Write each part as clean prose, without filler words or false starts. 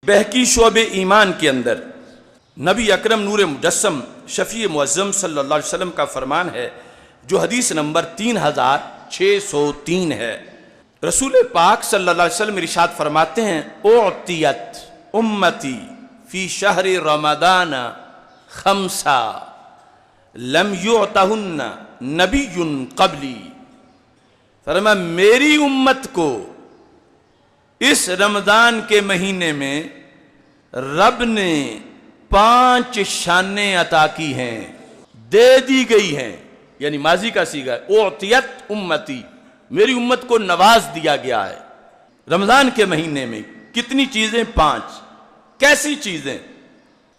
بہقی شعب ایمان کے اندر نبی اکرم نور مجسم شفیع معظم صلی اللہ علیہ وسلم کا فرمان ہے، جو حدیث نمبر 3603 ہے۔ رسول پاک صلی اللہ علیہ وسلم ارشاد فرماتے ہیں، اعطیت امتی فی شہر رمضان خمسہ لم یعطہن نبی قبلی۔ فرمایا میری امت کو اس رمضان کے مہینے میں رب نے 5 شانیں عطا کی ہیں، دے دی گئی ہیں، یعنی ماضی کا صیغہ ہے، اعطیت امتی، میری امت کو نواز دیا گیا ہے رمضان کے مہینے میں۔ کتنی چیزیں؟ 5۔ کیسی چیزیں؟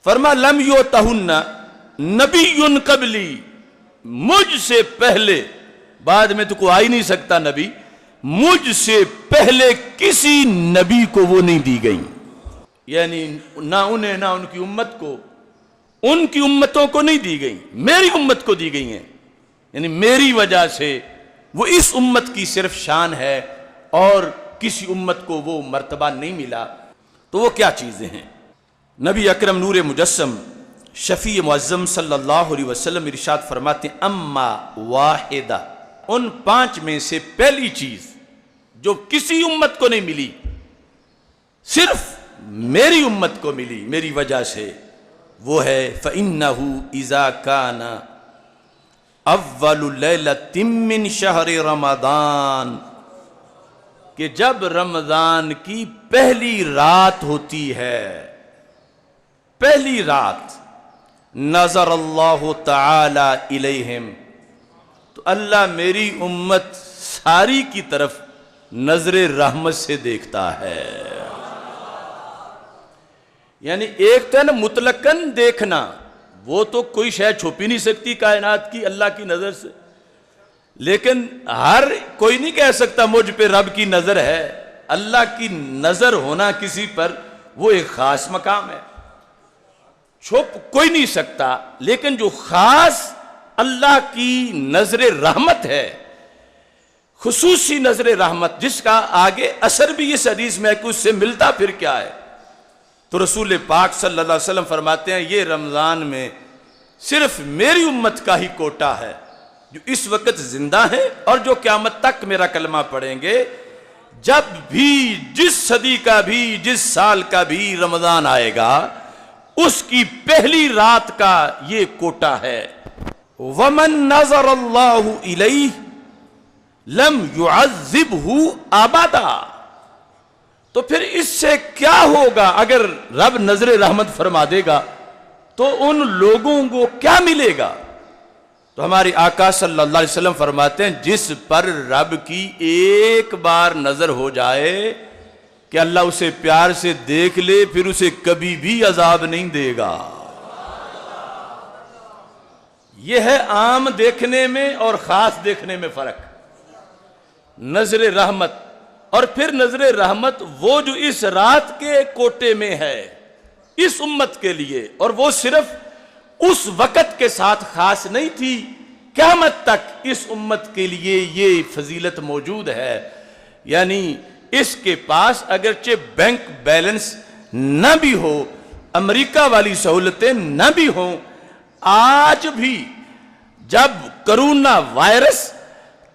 فرما لم یعطہن نبی قبلی، مجھ سے پہلے، بعد میں تو کوئی آ ہی نہیں سکتا نبی، مجھ سے پہلے کسی نبی کو وہ نہیں دی گئی، یعنی نہ انہیں نہ ان کی امت کو، ان کی امتوں کو نہیں دی گئی، میری امت کو دی گئی ہیں، یعنی میری وجہ سے وہ اس امت کی صرف شان ہے اور کسی امت کو وہ مرتبہ نہیں ملا۔ تو وہ کیا چیزیں ہیں؟ نبی اکرم نور مجسم شفیع معظم صلی اللہ علیہ وسلم ارشاد فرماتے ہیں، اما واحدہ، ان 5 میں سے پہلی چیز جو کسی امت کو نہیں ملی، صرف میری امت کو ملی میری وجہ سے، وہ ہے فَإِنَّهُ إِذَا كَانَ اول لیلۃ من شہر رمضان، کہ جب رمضان کی پہلی رات ہوتی ہے، پہلی رات، نظر اللہ تعالی الیہم، تو اللہ میری امت ساری کی طرف نظر رحمت سے دیکھتا ہے۔ یعنی ایک تو نا مطلقاً دیکھنا، وہ تو کوئی شے چھپی نہیں سکتی کائنات کی اللہ کی نظر سے، لیکن ہر کوئی نہیں کہہ سکتا مجھ پہ رب کی نظر ہے۔ اللہ کی نظر ہونا کسی پر وہ ایک خاص مقام ہے، چھپ کوئی نہیں سکتا، لیکن جو خاص اللہ کی نظر رحمت ہے، خصوصی نظر رحمت، جس کا آگے اثر بھی اس حدیث میں ہے کہ اس سے ملتا پھر کیا ہے، تو رسول پاک صلی اللہ علیہ وسلم فرماتے ہیں یہ رمضان میں صرف میری امت کا ہی کوٹا ہے، جو اس وقت زندہ ہیں اور جو قیامت تک میرا کلمہ پڑھیں گے۔ جب بھی جس صدی کا بھی جس سال کا بھی رمضان آئے گا، اس کی پہلی رات کا یہ کوٹا ہے۔ وَمَن نَظَرَ اللَّهُ إِلَيْهِ لَمْ يُعَذِّبْهُ أَبَدًا، تو پھر اس سے کیا ہوگا؟ اگر رب نظر رحمت فرما دے گا تو ان لوگوں کو کیا ملے گا؟ تو ہمارے آقا صلی اللہ علیہ وسلم فرماتے ہیں، جس پر رب کی ایک بار نظر ہو جائے کہ اللہ اسے پیار سے دیکھ لے، پھر اسے کبھی بھی عذاب نہیں دے گا۔ یہ ہے عام دیکھنے میں اور خاص دیکھنے میں فرق۔ نظر رحمت، اور پھر نظر رحمت وہ جو اس رات کے کوٹے میں ہے اس امت کے لیے، اور وہ صرف اس وقت کے ساتھ خاص نہیں تھی، قیامت تک اس امت کے لیے یہ فضیلت موجود ہے۔ یعنی اس کے پاس اگرچہ بینک بیلنس نہ بھی ہو، امریکہ والی سہولتیں نہ بھی ہوں، آج بھی جب کرونا وائرس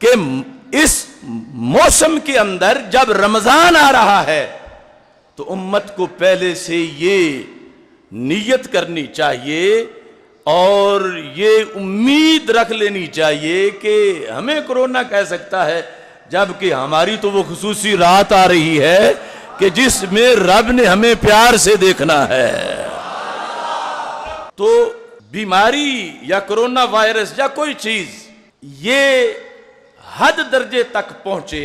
کے اس موسم کے اندر جب رمضان آ رہا ہے، تو امت کو پہلے سے یہ نیت کرنی چاہیے اور یہ امید رکھ لینی چاہیے کہ ہمیں کرونا کہہ سکتا ہے، جبکہ ہماری تو وہ خصوصی رات آ رہی ہے کہ جس میں رب نے ہمیں پیار سے دیکھنا ہے۔ تو بیماری یا کرونا وائرس یا کوئی چیز یہ حد درجے تک پہنچے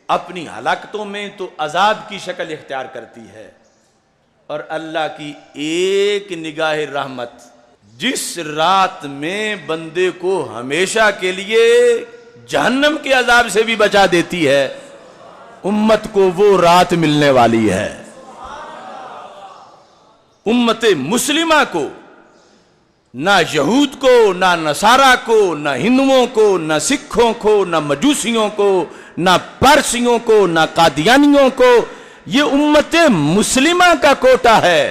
اپنی ہلاکتوں میں تو عذاب کی شکل اختیار کرتی ہے، اور اللہ کی ایک نگاہ رحمت جس رات میں بندے کو ہمیشہ کے لیے جہنم کے عذاب سے بھی بچا دیتی ہے، امت کو وہ رات ملنے والی ہے۔ امت مسلمہ کو، نہ یہود کو، نہ نصارہ کو، نہ ہندوؤں کو، نہ سکھوں کو، نہ مجوسیوں کو، نہ پارسیوں کو، نہ قادیانیوں کو، یہ امت مسلمہ کا کوٹا ہے۔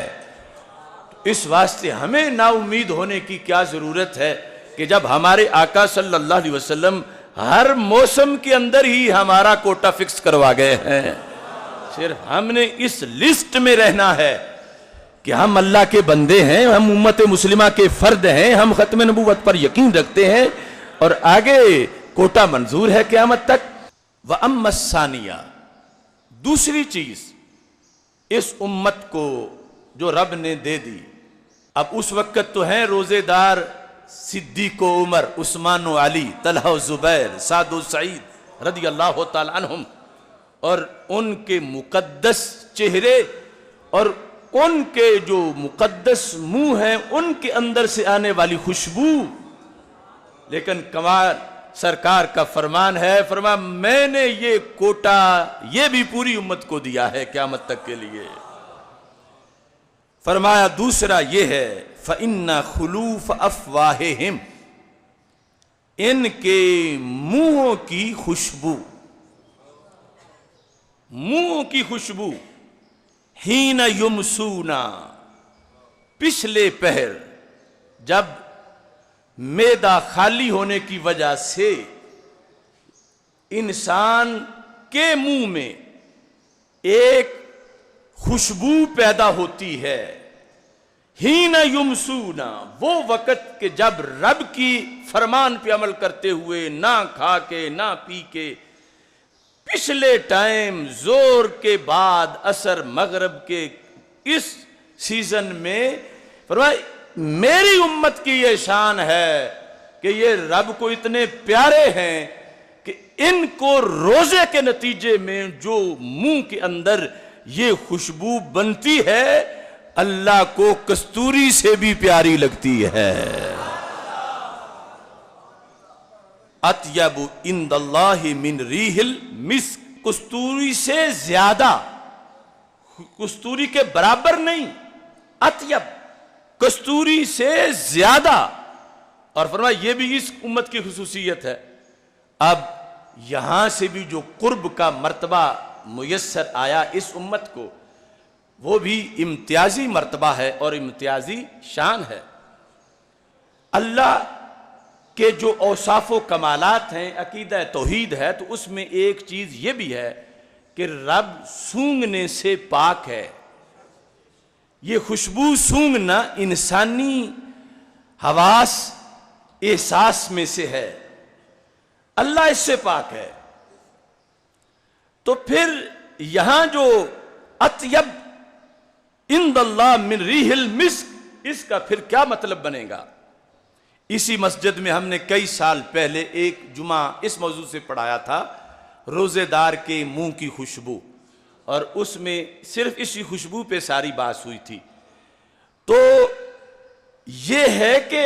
اس واسطے ہمیں نا امید ہونے کی کیا ضرورت ہے کہ جب ہمارے آقا صلی اللہ علیہ وسلم ہر موسم کے اندر ہی ہمارا کوٹا فکس کروا گئے ہیں۔ صرف ہم نے اس لسٹ میں رہنا ہے کہ ہم اللہ کے بندے ہیں، ہم امت مسلمہ کے فرد ہیں، ہم ختم نبوت پر یقین رکھتے ہیں، اور آگے کوٹا منظور ہے قیامت تک۔ وَأَمَّا الثَّانِيَةُ، دوسری چیز اس امت کو جو رب نے دے دی، اب اس وقت تو ہیں روزے دار صدیق و عمر، عثمان و علی، طلحہ و زبیر، سعد و سعید رضی اللہ تعالی عنہم، اور ان کے مقدس چہرے اور ان کے جو مقدس منہ ہیں ان کے اندر سے آنے والی خوشبو، لیکن کمال سرکار کا فرمان ہے، فرمایا میں نے یہ کوٹا یہ بھی پوری امت کو دیا ہے قیامت تک کے لیے۔ فرمایا دوسرا یہ ہے فَإِنَّ خُلُوفَ أَفْوَاهِهِمْ، ان کے منہوں کی خوشبو، منہوں کی خوشبو، حین یمسونا، پچھلے پہر جب معدہ خالی ہونے کی وجہ سے انسان کے منہ میں ایک خوشبو پیدا ہوتی ہے، حین یمسونا، وہ وقت کہ جب رب کی فرمان پہ عمل کرتے ہوئے نہ کھا کے نہ پی کے پچھلے ٹائم زور کے بعد عصر مغرب کے اس سیزن میں، فرمایا میری امت کی یہ شان ہے کہ یہ رب کو اتنے پیارے ہیں کہ ان کو روزے کے نتیجے میں جو منہ کے اندر یہ خوشبو بنتی ہے اللہ کو کستوری سے بھی پیاری لگتی ہے۔ اطیب عند اللہ من ریح المسک، کستوری سے زیادہ، کستوری کے برابر نہیں، اطیب، کستوری سے زیادہ، اور فرمایا یہ بھی اس امت کی خصوصیت ہے۔ اب یہاں سے بھی جو قرب کا مرتبہ میسر آیا اس امت کو، وہ بھی امتیازی مرتبہ ہے اور امتیازی شان ہے۔ اللہ کہ جو اوصاف و کمالات ہیں، عقیدہ توحید ہے، تو اس میں ایک چیز یہ بھی ہے کہ رب سونگنے سے پاک ہے۔ یہ خوشبو سونگنا انسانی حواس احساس میں سے ہے، اللہ اس سے پاک ہے۔ تو پھر یہاں جو اطیب عند اللہ من ریح المسک، اس کا پھر کیا مطلب بنے گا؟ اسی مسجد میں ہم نے کئی سال پہلے ایک جمعہ اس موضوع سے پڑھایا تھا، روزے دار کے منہ کی خوشبو، اور اس میں صرف اسی خوشبو پہ ساری بات ہوئی تھی۔ تو یہ ہے کہ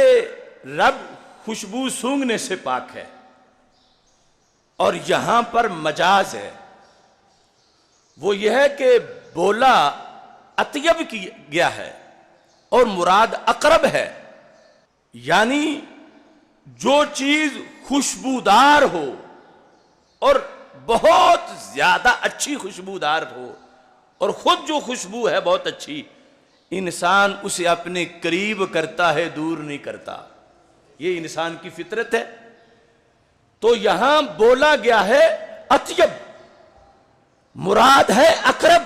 رب خوشبو سونگنے سے پاک ہے، اور یہاں پر مجاز ہے، وہ یہ ہے کہ بولا اطیب کی گیا ہے اور مراد اقرب ہے، یعنی جو چیز خوشبودار ہو اور بہت زیادہ اچھی خوشبودار ہو، اور خود جو خوشبو ہے بہت اچھی، انسان اسے اپنے قریب کرتا ہے، دور نہیں کرتا، یہ انسان کی فطرت ہے۔ تو یہاں بولا گیا ہے اطیب، مراد ہے اقرب۔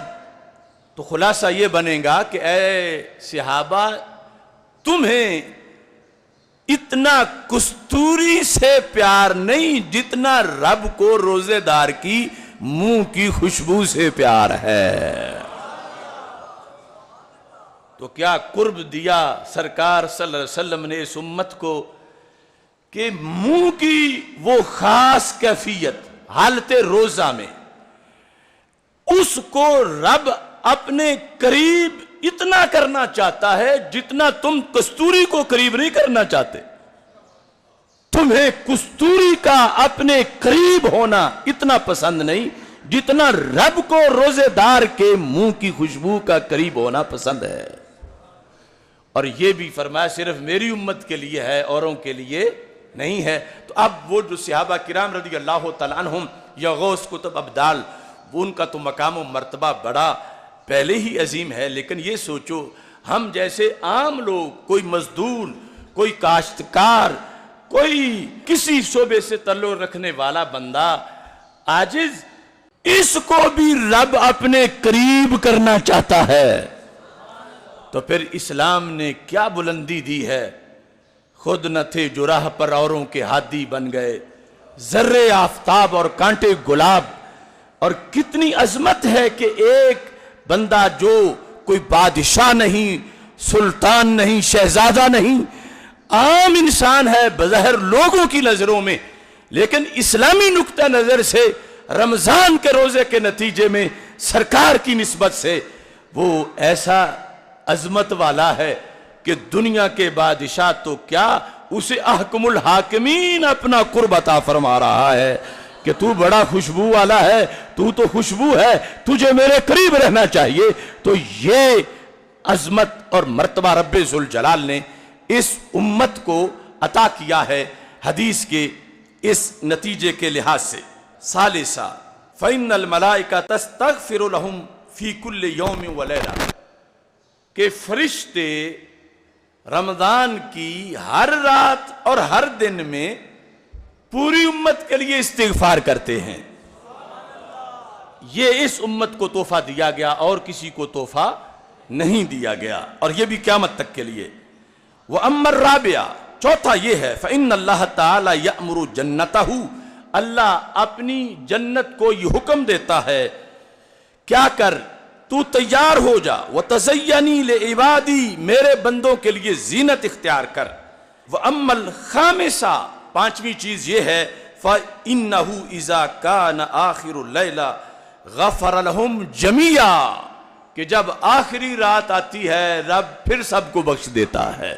تو خلاصہ یہ بنے گا کہ اے صحابہ، تمہیں اتنا کستوری سے پیار نہیں جتنا رب کو روزے دار کی منہ کی خوشبو سے پیار ہے۔ تو کیا قرب دیا سرکار صلی اللہ علیہ وسلم نے اس امت کو کہ منہ کی وہ خاص کیفیت حالت روزہ میں اس کو رب اپنے قریب اتنا کرنا چاہتا ہے جتنا تم کستوری کو قریب نہیں کرنا چاہتے۔ تمہیں کستوری کا اپنے قریب ہونا اتنا پسند نہیں جتنا رب کو روزے دار کے منہ کی خوشبو کا قریب ہونا پسند ہے۔ اور یہ بھی فرمایا صرف میری امت کے لیے ہے، اوروں کے لیے نہیں ہے۔ تو اب وہ جو صحابہ کرام رضی اللہ تعالیٰ عنہم یا غوث کتب ابدال، وہ ان کا تو مقام و مرتبہ بڑا پہلے ہی عظیم ہے، لیکن یہ سوچو ہم جیسے عام لوگ، کوئی مزدور، کوئی کاشتکار، کوئی کسی شعبے سے تعلق رکھنے والا بندہ عاجز، اس کو بھی رب اپنے قریب کرنا چاہتا ہے، تو پھر اسلام نے کیا بلندی دی ہے۔ خود نہ تھے جو راہ پر اوروں کے ہادی بن گئے، ذرے آفتاب اور کانٹے گلاب۔ اور کتنی عظمت ہے کہ ایک بندہ جو کوئی بادشاہ نہیں، سلطان نہیں، شہزادہ نہیں، عام انسان ہے بظاہر لوگوں کی نظروں میں، لیکن اسلامی نقطہ نظر سے رمضان کے روزے کے نتیجے میں سرکار کی نسبت سے وہ ایسا عظمت والا ہے کہ دنیا کے بادشاہ تو کیا، اسے احکم الحاکمین اپنا قرب عطا فرما رہا ہے کہ تو بڑا خوشبو والا ہے، تو خوشبو ہے، تجھے میرے قریب رہنا چاہیے۔ تو یہ عظمت اور مرتبہ رب ذوالجلال نے اس امت کو عطا کیا ہے حدیث کے اس نتیجے کے لحاظ سے۔ ثالثا فإن الملائکہ تستغفر لهم فی کل یوم ولیلہ، کہ فرشتے رمضان کی ہر رات اور ہر دن میں پوری امت کے لیے استغفار کرتے ہیں۔ یہ اس امت کو تحفہ دیا گیا اور کسی کو تحفہ نہیں دیا گیا، اور یہ بھی قیامت تک کے لیے۔ وَأَمَّا الرَّابِعَ، چوتھا یہ ہے فَإِنَّ اللَّهَ تَعَالَى يَأْمُرُ جَنَّتَهُ، اللہ اپنی جنت کو یہ حکم دیتا ہے کیا کر، تو تیار ہو جا، وَتَزَيَّنِي لِعِبَادِي، میرے بندوں کے لیے زینت اختیار کر۔ وَأَمَّا الْخَامِسَ، پانچویں چیز یہ ہے فَإِنَّهُ إِذَا كَانَ آخِرُ اللَّيْلَ غَفَرَ لَهُمْ جَمِيعًا، کہ جب آخری رات آتی ہے رب پھر سب کو بخش دیتا ہے۔